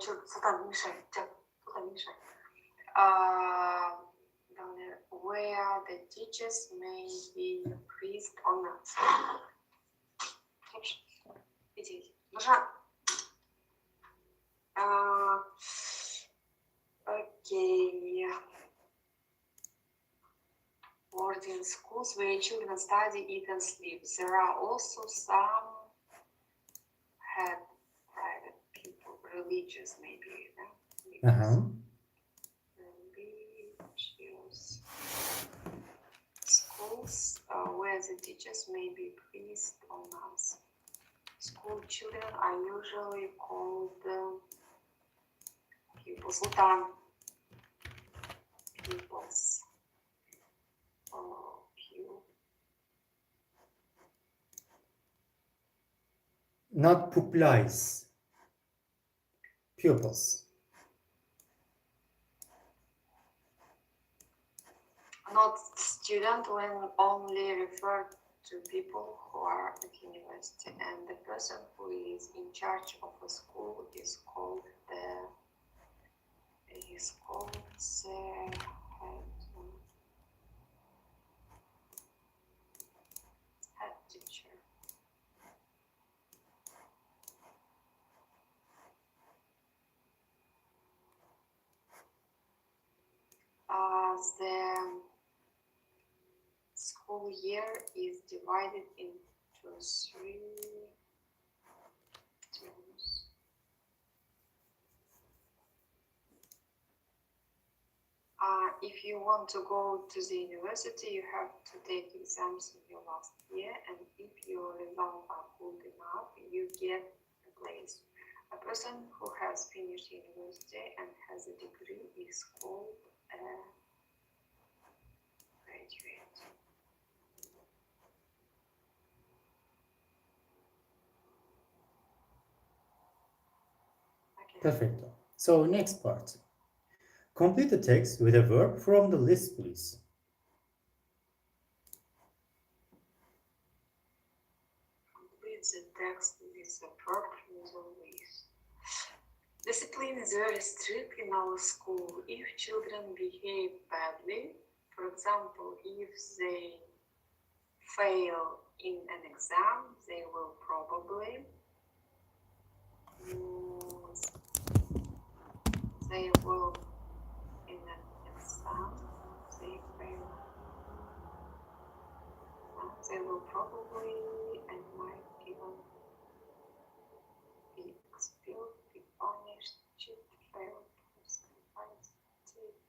Султан, не мешай. Султан, не мешай. Where the teachers may be pleased or not. Иди. Нужна. Окей. Boarding schools where children study, eat and sleep. There are also some had private people, religious maybe. Religious schools where the teachers may be pleased or not. School children are usually called pupils. Sultan. Pupils. Not pupils. Pupils. Not student when only referred to people who are at university, and the person who is in charge of a school is called the head teacher. The school year is divided into 3 terms. If you want to go to the university, you have to take exams in your last year, and if your results are good enough, you get a place. A person who has finished university and has a degree is called a graduate. Okay. Perfecto. So next part. Complete the text with a verb from the list, please. Complete the text with a verb from the list. Discipline is very strict in our school. If children behave badly, for example, if they fail in an exam, they will probably and might even be expelled, be punished, cheat, fail, sacrifice, take.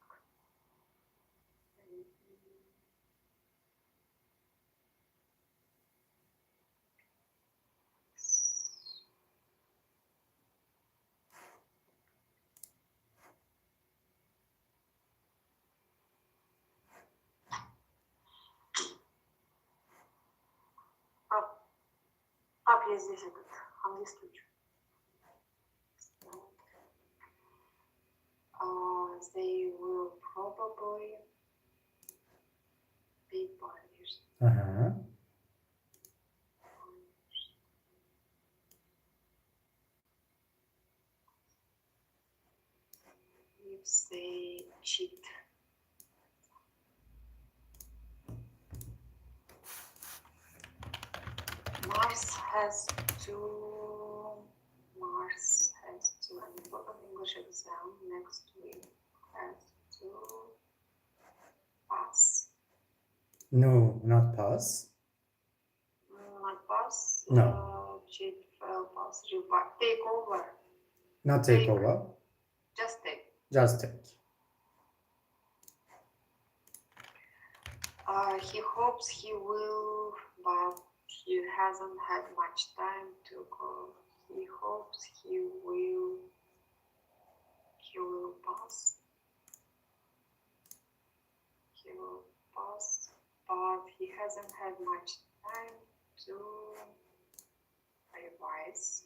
Как я здесь этот английский учу? They will probably be punished. If they cheat. Mars has an important English exam next week. Has to pass. No, not pass. Not pass. No. Cheat, fail, pass, take over. Not take over. Just take. Just take. He hopes he will, but he hasn't had much time to go. He hopes he will pass. He will pass, but he hasn't had much time to revise.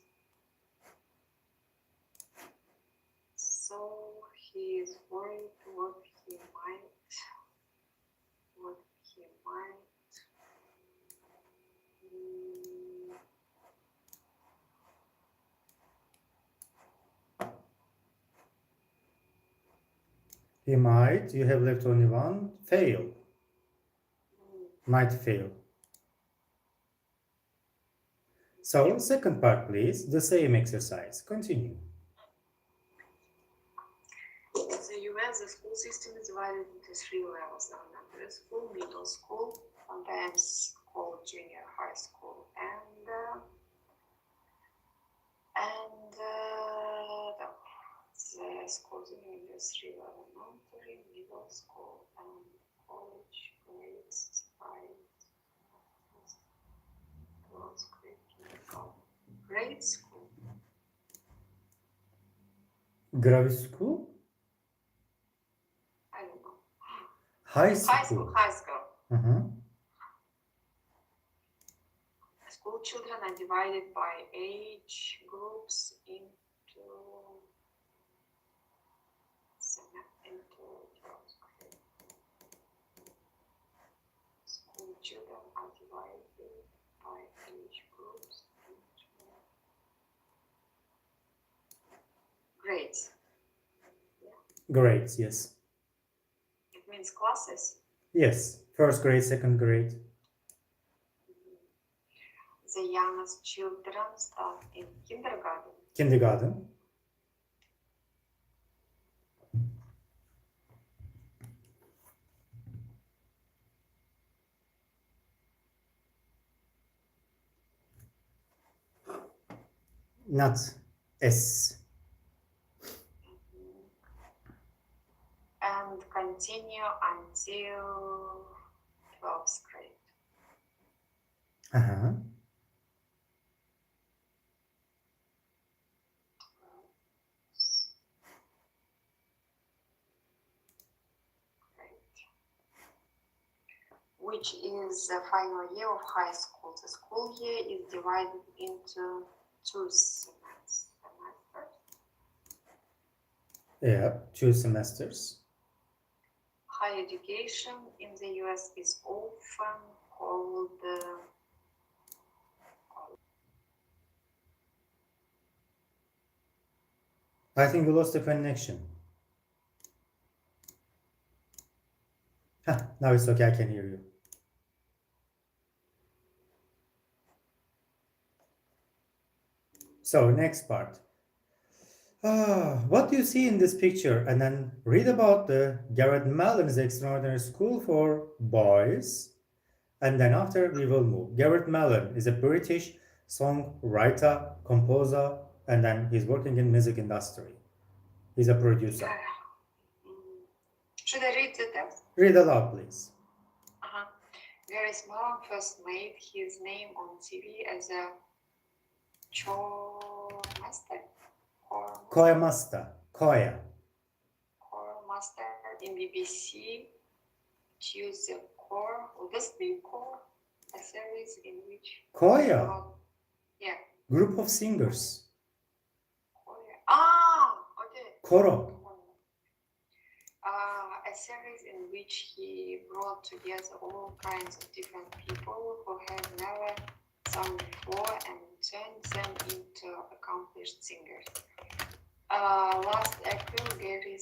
So he is worried what he might He might, you have left only one, fail. Might fail. So, second part, please. The same exercise. Continue. In the US, the school system is divided into 3 levels: elementary school, middle school, sometimes called junior high school, and the schools in the 3 elementary, middle school, and college grades 5, grade school. Grade school? I don't know. High school. High school. Uh-huh. School children are divided by age groups into 12 grades. School children are divided by age groups into grades. Grades, yes. It means classes. Yes. First grade, second grade. The youngest children start in kindergarten. Kindergarten. Not S. And continue until 12th grade. Uh-huh. Which is the final year of high school. The school year is divided into 2 semesters. Yeah, 2 semesters. Higher education in the US is often called I think we lost the connection. Now it's okay, I can hear you. So, next part. What do you see in this picture? And then read about the Garrett Mellon's Extraordinary School for Boys. And then after we will move. Garrett Mellon is a British songwriter, composer, and then he's working in music industry. He's a producer. Should I read the text? Read aloud, please. Gareth Mellon first made his name on TV as a Choir master in BBC. Choose the core. Will this be core? A series in which choir. Yeah. Group of singers. Okay. Coro. A series in which he brought together all kinds of different people who had never sung before and turned them into accomplished singers. Last April, Gary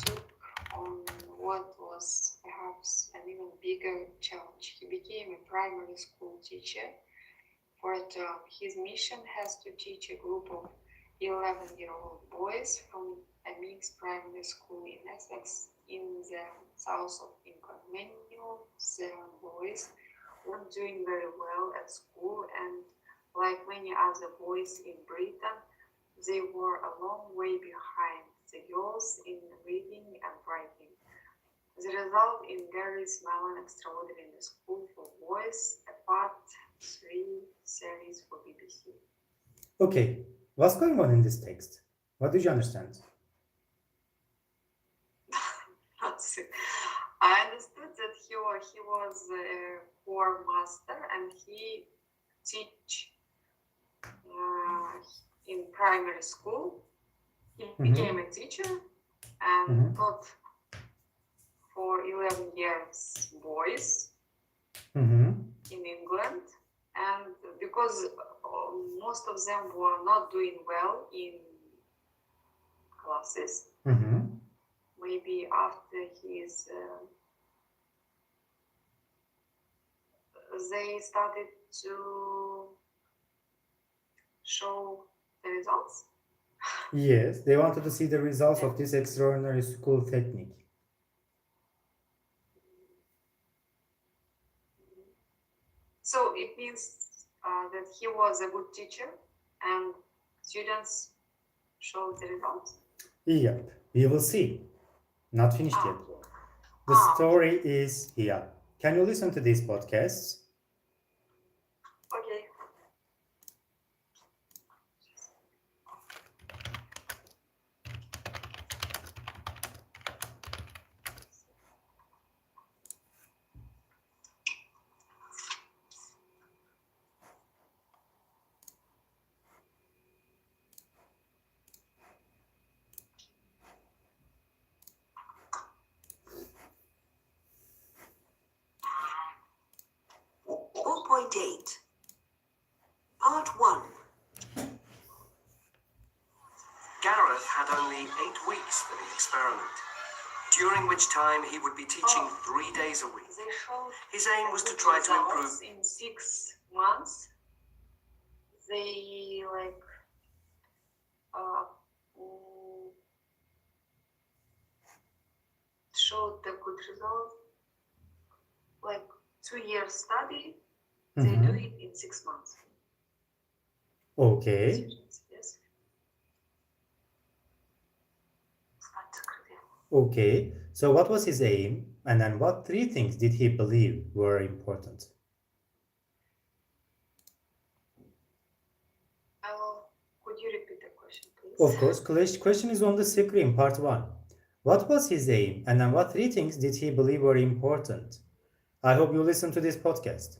took on what was perhaps an even bigger challenge. He became a primary school teacher for a term. His mission has to teach a group of 11-year-old boys from a mixed primary school in Essex in the south of England. Many of the boys weren't doing very well at school, and like many other boys in Britain, they were a long way behind the girls in reading and writing. The result in Gary Mellon Extraordinary School for Boys, a part 3 series for BBC. Okay, what's going on in this text? What did you understand? I understood that he was a choir master and he teach in primary school. He became a teacher and taught for 11 years boys in England, and because most of them were not doing well in classes, maybe after his they started to show the results. Yes, they wanted to see the results of this extraordinary school technique. So it means that he was a good teacher and students showed the results. Yep, we will see. Not finished yet. The story is here. Can you listen to these podcasts? Okay. 4.8 Part 1 Gareth had only 8 weeks for the experiment, during which time he would be teaching 3 days a week. They showed His aim was to good try to improve. results in 6 months. They showed the good results. Like 2 years study, they do it in 6 months. Okay. Yes. Okay. So what was his aim? And then what 3 things did he believe were important? Could you repeat the question, please? Of course, question is on the screen, part 1. What was his aim? And then what 3 things did he believe were important? I hope you listen to this podcast.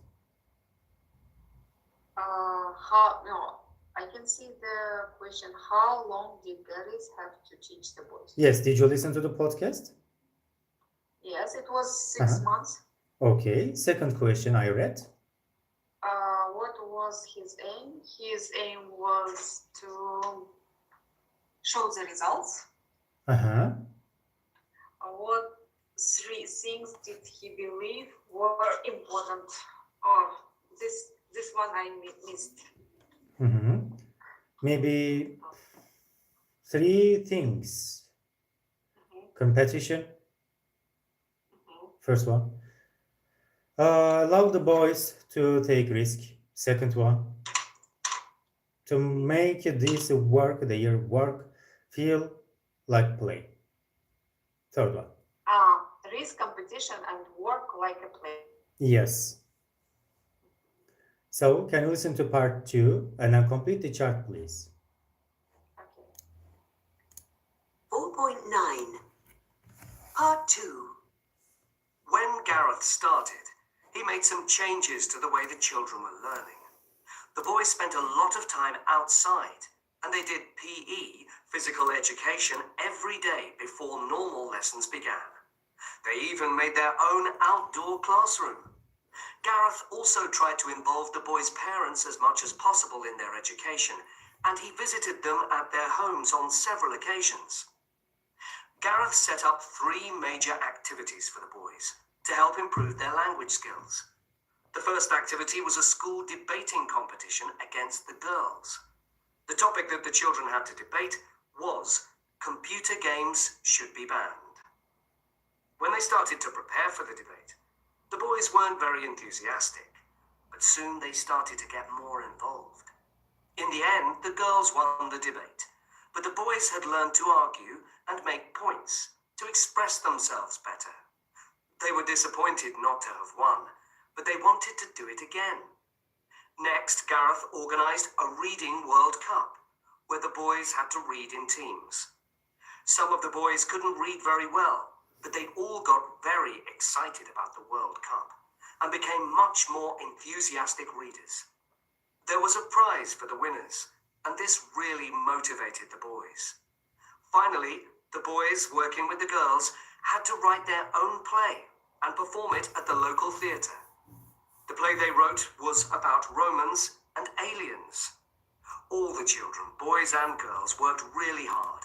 I can see the question. How long did Gareth have to teach the boys? Yes, did you listen to the podcast? Yes, it was 6 months. Okay, second question I read. What was his aim? His aim was to show the results. What 3 things did he believe were important? This one I missed. Maybe 3 things. Competition. First one. Allow the boys to take risk. Second one. To make this work, their work, feel like play. Third one. Risk, competition, and work like a play. Yes. So, can you listen to part 2 and then complete the chart, please? Okay. 4.9 Part 2 When Gareth started, he made some changes to the way the children were learning. The boys spent a lot of time outside, and they did PE, physical education, every day before normal lessons began. They even made their own outdoor classroom. Gareth also tried to involve the boys' parents as much as possible in their education, and he visited them at their homes on several occasions. Gareth set up 3 major activities for the boys to help improve their language skills. The first activity was a school debating competition against the girls. The topic that the children had to debate was computer games should be banned. When they started to prepare for the debate, the boys weren't very enthusiastic, but soon they started to get more involved. In the end, the girls won the debate, but the boys had learned to argue and make points to express themselves better. They were disappointed not to have won, but they wanted to do it again. Next, Gareth organized a reading World Cup, where the boys had to read in teams. Some of the boys couldn't read very well, but they all got very excited about the World Cup and became much more enthusiastic readers. There was a prize for the winners, and this really motivated the boys. Finally, the boys, working with the girls, had to write their own play and perform it at the local theatre. The play they wrote was about Romans and aliens. All the children, boys and girls, worked really hard